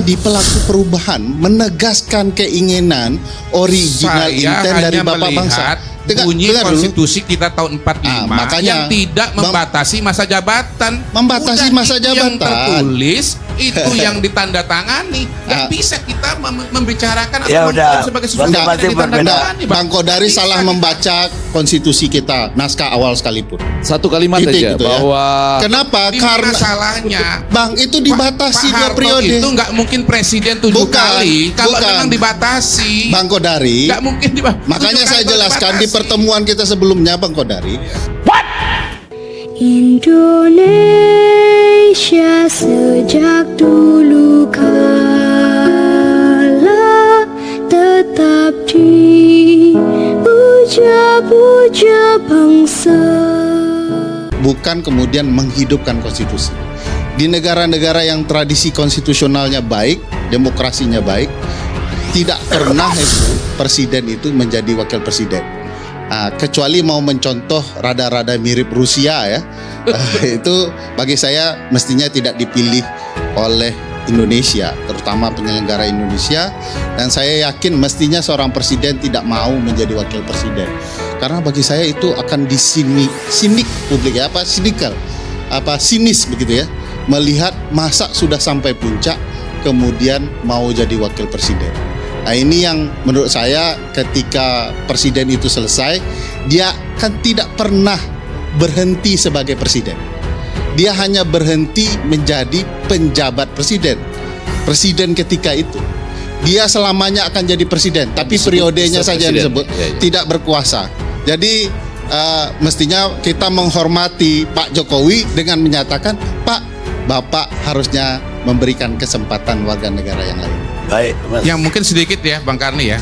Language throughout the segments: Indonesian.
Di pelaku perubahan menegaskan keinginan original intent dari Bapak bangsa. Bunyi konstitusi kita tahun 45 makanya, yang tidak membatasi masa jabatan. Membatasi masa jabatan. Yang tertulis itu yang ditandatangani. Gak bisa kita membicarakan atau sebagai sesuatu yang ditandatangani. Bang Kodari salah membaca konstitusi kita, naskah awal sekalipun. Satu kalimat aja gitu bahwa kenapa? Karena salahnya Bang, itu dibatasi Pak 2 periode. Itu nggak mungkin presiden 7 kali. Kalau memang dibatasi, Bang Kodari, nggak mungkin dibatasi. Makanya saya jelaskan di pertemuan kita sebelumnya, Bang Kodari. Indonesia sejak dulu kala tetap dipuja-puja bangsa. Bukan kemudian menghidupkan konstitusi. Di negara-negara yang tradisi konstitusionalnya baik, demokrasinya baik, tidak pernah presiden itu menjadi wakil presiden. Kecuali mau mencontoh rada-rada mirip Rusia ya, itu bagi saya mestinya tidak dipilih oleh Indonesia, terutama penyelenggara Indonesia. Dan saya yakin mestinya seorang presiden tidak mau menjadi wakil presiden, karena bagi saya itu akan sinik publik ya, sinis begitu ya, melihat masa sudah sampai puncak kemudian mau jadi wakil presiden. Nah, ini yang menurut saya ketika presiden itu selesai, dia kan tidak pernah berhenti sebagai presiden. Dia hanya berhenti menjadi penjabat presiden. Presiden ketika itu. Dia selamanya akan jadi presiden, tapi periodenya saja yang disebut, tidak berkuasa. Jadi mestinya kita menghormati Pak Jokowi dengan menyatakan, Pak, Bapak harusnya memberikan kesempatan warga negara yang lain. Baik, yang mungkin sedikit ya Bang Karni ya,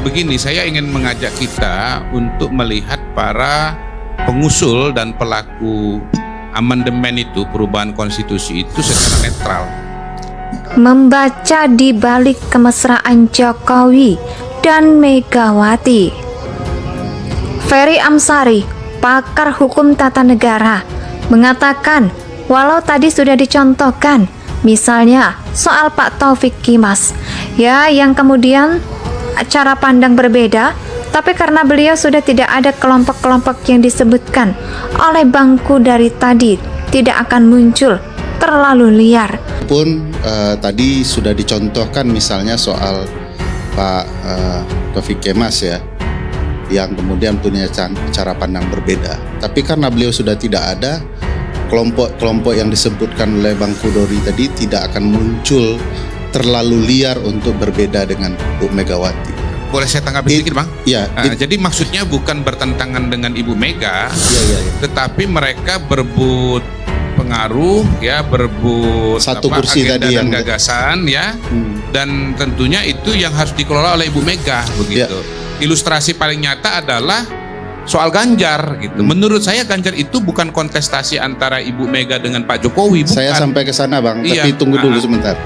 begini, saya ingin mengajak kita untuk melihat para pengusul dan pelaku amandemen itu, perubahan konstitusi itu secara netral. Membaca di balik kemesraan Jokowi dan Megawati. Ferry Amsari, pakar hukum tata negara, mengatakan walau tadi sudah dicontohkan, misalnya soal Pak Taufik Kimas, ya, yang kemudian cara pandang berbeda, tapi karena beliau sudah tidak ada kelompok-kelompok yang disebutkan oleh Bang Kodari tadi, tidak akan muncul terlalu liar. Pun tadi sudah dicontohkan misalnya soal Pak Taufik Kimas ya, yang kemudian punya cara pandang berbeda. Tapi karena beliau sudah tidak ada, kelompok-kelompok yang disebutkan oleh Bang Kodari tadi tidak akan muncul terlalu liar untuk berbeda dengan Bu Megawati. Boleh saya tanggapi sedikit Bang? Iya. Jadi maksudnya bukan bertentangan dengan Ibu Mega, tetapi mereka berebut pengaruh ya, berebut satu kursi agenda tadi dan yang gagasan ya, dan tentunya itu yang harus dikelola oleh Ibu Mega begitu. Ilustrasi paling nyata adalah soal Ganjar gitu. Menurut saya Ganjar itu bukan kontestasi antara Ibu Mega dengan Pak Jokowi, bukan. Saya sampai ke sana Bang, tapi tunggu dulu sebentar.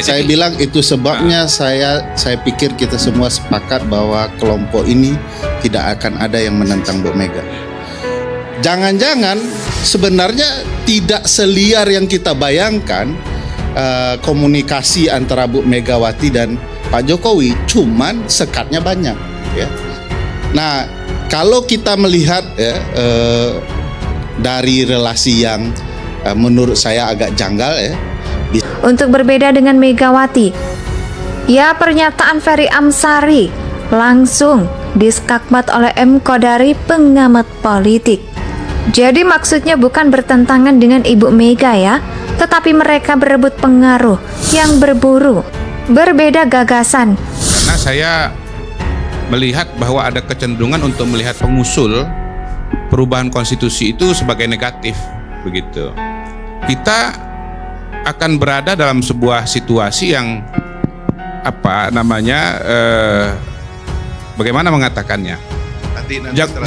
Saya bilang itu sebabnya saya pikir kita semua sepakat bahwa kelompok ini tidak akan ada yang menentang Bu Mega. Jangan-jangan sebenarnya tidak seliar yang kita bayangkan komunikasi antara Bu Megawati dan Pak Jokowi, cuman sekatnya banyak ya. Nah, kalau kita melihat ya, dari relasi yang menurut saya agak janggal ya. Untuk berbeda dengan Megawati, ya, pernyataan Ferry Amsari langsung diskakmat oleh M. Kodari, pengamat politik. Jadi maksudnya bukan bertentangan dengan Ibu Mega ya, tetapi mereka berebut pengaruh yang berburu, berbeda gagasan. Karena saya melihat bahwa ada kecenderungan untuk melihat pengusul perubahan konstitusi itu sebagai negatif begitu. Kita akan berada dalam sebuah situasi yang bagaimana mengatakannya?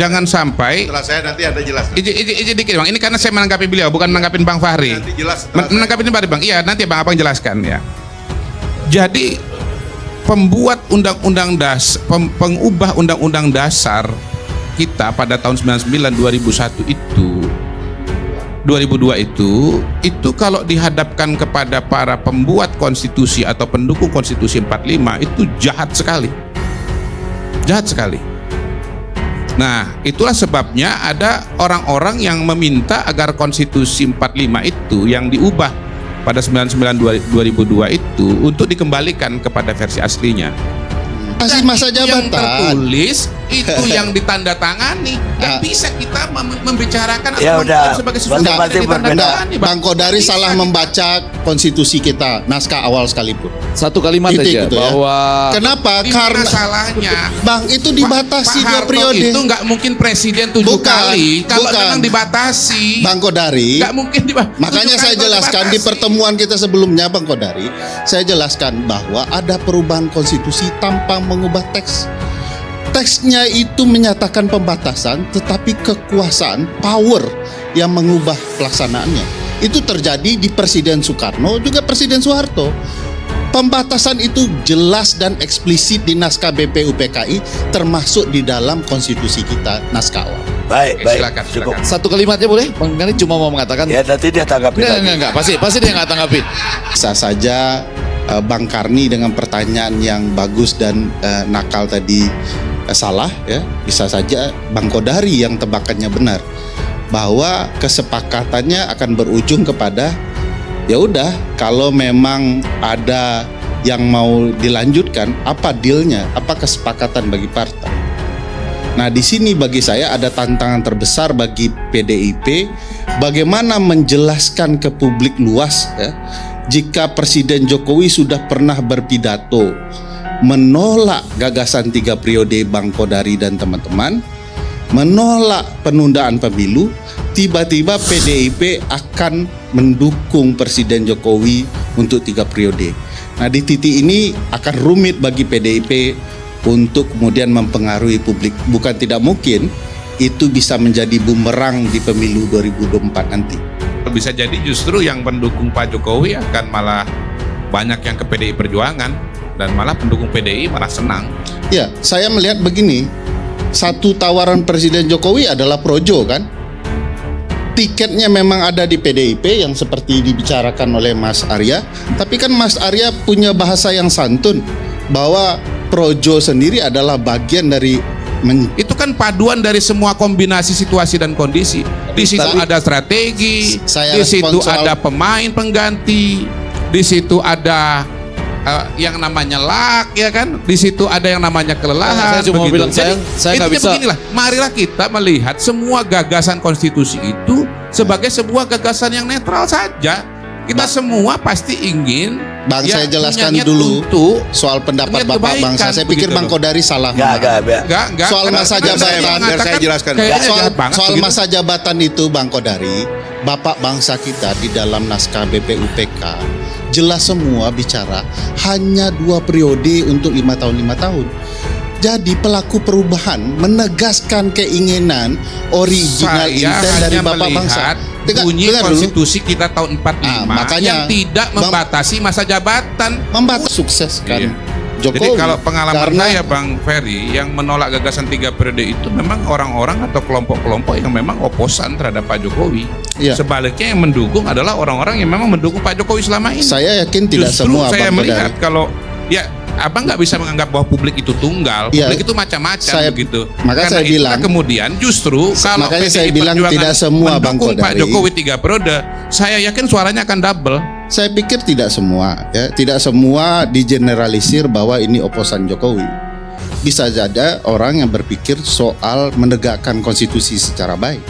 Jangan sampai setelah saya nanti Anda jelaskan. Izin dikit Bang, ini karena saya menanggapi beliau, bukan menanggapi Bang Fahri. Menanggapi Bang, iya nanti Bang jelaskan ya. Jadi pembuat undang-undang dasar, pengubah undang-undang dasar kita pada tahun 99 2001 itu 2002 itu kalau dihadapkan kepada para pembuat konstitusi atau pendukung konstitusi 45 itu jahat sekali. Jahat sekali. Nah, itulah sebabnya ada orang-orang yang meminta agar konstitusi 45 itu yang diubah pada 99 2002 itu untuk dikembalikan kepada versi aslinya. Masih Dan masa itu yang jabatan. tertulis, itu yang ditandatangani. Dan bisa kita membicarakan Ya atau udah, sebagai sesuatu yang masing-masing ditandatangani, Bang Kodari Bisa salah kita- membaca konstitusi kita, naskah awal sekalipun. Satu kalimat Titik aja gitu ya. bahwa Kenapa? Di mana Karena salahnya? Bang, itu dibatasi Pak 2 Harto periode. itu nggak mungkin presiden 7 Bukan, kali. Kalau bukan. memang dibatasi, Bang Kodari, nggak mungkin dibatasi. makanya saya jelaskan di pertemuan kita sebelumnya, Bang Kodari, saya jelaskan bahwa ada perubahan konstitusi tanpa mengubah teks. Teksnya itu menyatakan pembatasan, tetapi kekuasaan, power yang mengubah pelaksanaannya. Itu terjadi di Presiden Soekarno, juga Presiden Soeharto. Pembatasan itu jelas dan eksplisit di naskah BPUPKI, termasuk di dalam konstitusi kita, naskah awal. Baik, Oke, baik, silakan, cukup. silakan. satu kalimatnya boleh? Bang Gani cuma mau mengatakan. Ya nanti dia tanggapi lagi. Enggak, pasti dia nggak tanggapin. Bisa saja Bang Karni dengan pertanyaan yang bagus dan nakal tadi salah ya. Bisa saja Bang Kodari yang tebakannya benar, bahwa kesepakatannya akan berujung kepada ya udah, kalau memang ada yang mau dilanjutkan, apa dealnya, apa kesepakatan bagi partai. Nah, di sini bagi saya ada tantangan terbesar bagi PDIP, bagaimana menjelaskan ke publik luas ya, jika Presiden Jokowi sudah pernah berpidato menolak gagasan 3 periode Bang Kodari dan teman-teman, menolak penundaan pemilu, tiba-tiba PDIP akan mendukung Presiden Jokowi untuk 3 periode. Nah, di titik ini akan rumit bagi PDIP untuk kemudian mempengaruhi publik. Bukan tidak mungkin itu bisa menjadi bumerang di pemilu 2024 nanti. Bisa jadi justru yang pendukung Pak Jokowi akan malah banyak yang ke PDI Perjuangan, dan malah pendukung PDI malah senang. Ya, saya melihat begini, satu tawaran Presiden Jokowi adalah projo kan. Tiketnya memang ada di PDIP yang seperti dibicarakan oleh Mas Arya, tapi kan Mas Arya punya bahasa yang santun bahwa projo sendiri adalah bagian dari Itu kan paduan dari semua kombinasi situasi dan kondisi. Di situ Tapi- ada strategi, Saya di situ respon soal- ada pemain pengganti, di situ ada yang namanya luck, ya kan? Di situ ada yang namanya kelelahan. Saya cuma begitu. bilang, saya nggak intinya bisa. Beginilah, marilah kita melihat semua gagasan konstitusi itu sebagai sebuah gagasan yang netral saja. Kita semua pasti ingin. Bang, ya, saya jelaskan punya niat dulu untuk soal pendapat niat Bapak kebaikan, bangsa. Saya pikir begitu Bang loh. Kodari salah. Enggak. Enggak. Soal Karena masa saya jabatan, mengatakan biar saya jelaskan. kayaknya Soal, jahat banget soal begitu. masa jabatan itu Bang Kodari, Bapak bangsa kita di dalam naskah BPUPK jelas semua bicara hanya 2 periode untuk 5 tahun 5 tahun. Jadi pelaku perubahan menegaskan keinginan original Saya intent dari hanya Bapak bangsa. melihat bunyi Dengar dulu. konstitusi kita tahun 45 makanya, yang tidak Bang- membatasi masa jabatan. Membatasi sukses kan Iya. Jokowi. Jadi kalau pengalaman Karena saya Bang Ferry yang menolak gagasan 3 periode itu memang orang-orang atau kelompok-kelompok yang memang oposan terhadap Pak Jokowi. Iya. Sebaliknya yang mendukung adalah orang-orang yang memang mendukung Pak Jokowi selama ini. saya yakin tidak Justru semua saya Bang melihat Kodari. kalau ya Abang nggak bisa menganggap bahwa publik itu tunggal, Iya. publik itu macam-macam Saya- begitu. maka Karena saya itulah bilang- kemudian justru kalau makanya PDI saya bilang Perjuangan tidak semua, Bang mendukung Pak Kodari. Jokowi 3 periode, saya yakin suaranya akan double. Saya pikir tidak semua ya, tidak semua digeneralisir bahwa ini oposan Jokowi. Bisa saja orang yang berpikir soal menegakkan konstitusi secara baik.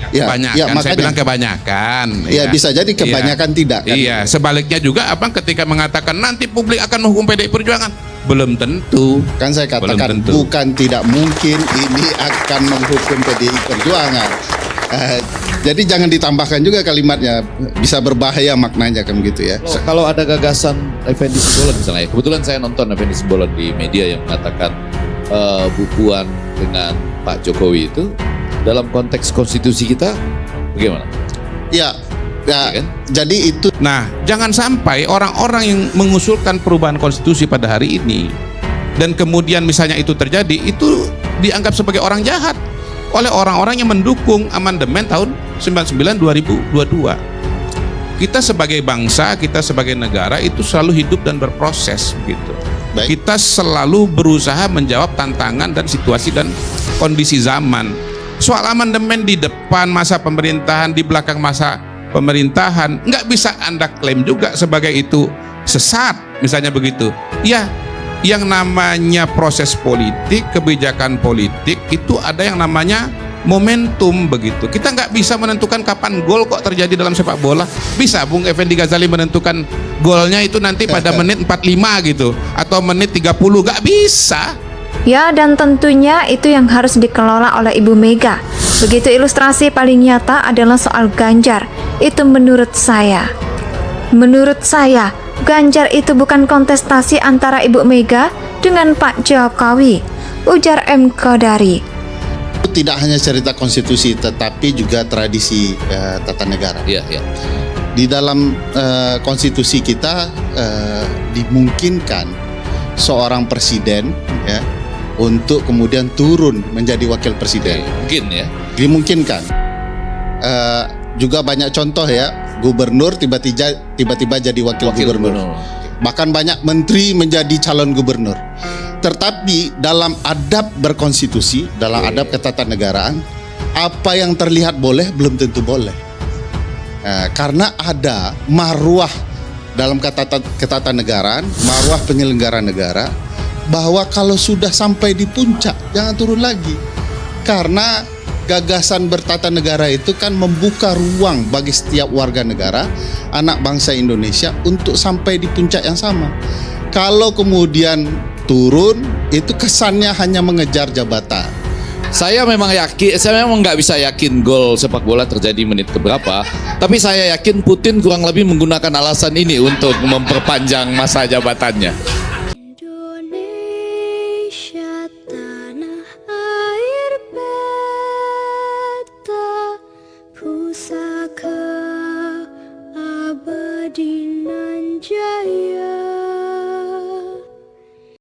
Ya, Kebanyakan, ya, saya makanya. bilang kebanyakan. Ya, bisa jadi kebanyakan tidak kan. Iya, sebaliknya juga Abang ketika mengatakan nanti publik akan menghukum PDI Perjuangan, belum tentu. Kan saya katakan tentu. bukan tidak mungkin ini akan menghukum PDI Perjuangan. Jadi jangan ditambahkan juga kalimatnya, bisa berbahaya maknanya kan gitu ya. Kalau ada gagasan Effendi Simbolon misalnya, kebetulan saya nonton Effendi Simbolon di media yang mengatakan bukuan dengan Pak Jokowi itu dalam konteks konstitusi kita bagaimana? Ya, Iya kan? jadi itu Nah, jangan sampai orang-orang yang mengusulkan perubahan konstitusi pada hari ini dan kemudian misalnya itu terjadi, itu dianggap sebagai orang jahat. oleh orang-orang yang mendukung amandemen tahun 99 2022. Kita sebagai bangsa, kita sebagai negara itu selalu hidup dan berproses gitu. Baik. Kita selalu berusaha menjawab tantangan dan situasi dan kondisi zaman. Soal amandemen di depan masa pemerintahan, di belakang masa pemerintahan, nggak bisa Anda klaim juga sebagai itu sesat, misalnya begitu. Ya, yang namanya proses politik, kebijakan politik itu ada yang namanya momentum begitu. Kita nggak bisa menentukan kapan gol kok terjadi dalam sepak bola. Bisa Bung Effendi Ghazali menentukan golnya itu nanti pada menit 45 gitu atau menit 30, nggak bisa. Ya, dan tentunya itu yang harus dikelola oleh Ibu Mega. Begitu ilustrasi paling nyata adalah soal Ganjar. Itu menurut saya. Menurut saya, Ganjar itu bukan kontestasi antara Ibu Mega dengan Pak Jokowi, ujar M. Kodari. Tidak hanya cerita konstitusi, tetapi juga tradisi tata negara. Iya, iya. Di dalam konstitusi kita dimungkinkan seorang presiden ya untuk kemudian turun menjadi wakil presiden. Mungkin ya. Dimungkinkan. Juga banyak contoh ya, gubernur tiba-tiba jadi wakil gubernur. Bahkan banyak menteri menjadi calon gubernur. Tetapi dalam adab berkonstitusi, dalam adab ketatanegaraan, apa yang terlihat boleh belum tentu boleh. Karena ada marwah dalam ketatanegaraan, marwah penyelenggara negara, bahwa kalau sudah sampai di puncak jangan turun lagi. Karena gagasan bertata negara itu kan membuka ruang bagi setiap warga negara, anak bangsa Indonesia untuk sampai di puncak yang sama. Kalau kemudian turun, itu kesannya hanya mengejar jabatan. Saya memang nggak bisa yakin gol sepak bola terjadi menit keberapa, tapi saya yakin Putin kurang lebih menggunakan alasan ini untuk memperpanjang masa jabatannya. Indonesia tanah air beta, pusaka abadi.